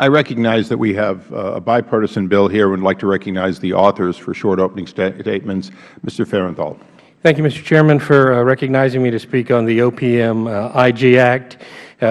I recognize that we have a bipartisan bill here and would like to recognize the authors for short opening statements. Mr. Farenthold. Thank you, Mr. Chairman, for recognizing me to speak on the OPM IG Act. The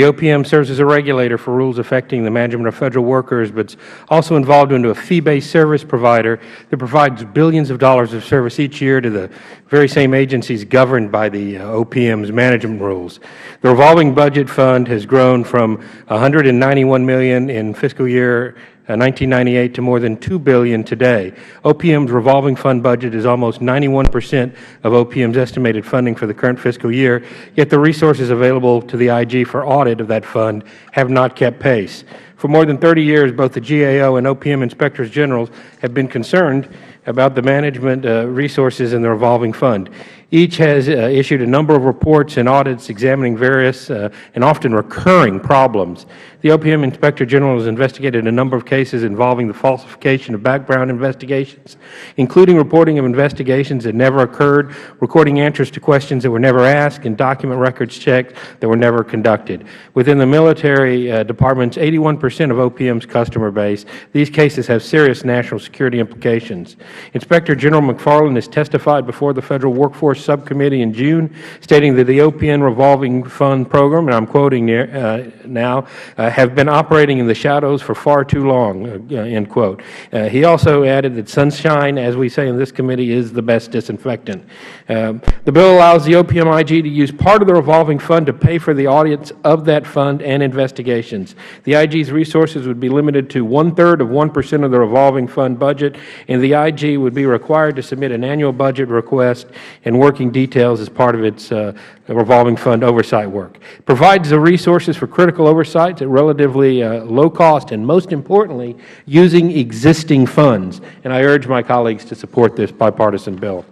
OPM serves as a regulator for rules affecting the management of Federal workers, but it's also involved into a fee-based service provider that provides billions of dollars of service each year to the very same agencies governed by the OPM's management rules. The revolving budget fund has grown from $191 million in fiscal year 1998 to more than $2 billion today. OPM's revolving fund budget is almost 91% of OPM's estimated funding for the current fiscal year, yet the resources available to the IG for audit of that fund have not kept pace. For more than 30 years, both the GAO and OPM inspectors general have been concerned about the management resources in the revolving fund. Each has issued a number of reports and audits examining various and often recurring problems. The OPM Inspector General has investigated a number of cases involving the falsification of background investigations, including reporting of investigations that never occurred, recording answers to questions that were never asked, and document records checks that were never conducted. Within the military department's 81% of OPM's customer base, these cases have serious national security implications. Inspector General McFarland has testified before the Federal Workforce Subcommittee in June, stating that the OPM revolving fund program, and I'm quoting now, have been operating in the shadows for far too long, end quote. He also added that sunshine, as we say in this committee, is the best disinfectant. The bill allows the OPM IG to use part of the revolving fund to pay for the audits of that fund and investigations. The IG's resources would be limited to 1/3 of 1% of the revolving fund budget, and the IG would be required to submit an annual budget request and working details as part of its revolving fund oversight work. It provides the resources for critical oversights at relatively low cost and, most importantly, using existing funds. And I urge my colleagues to support this bipartisan bill.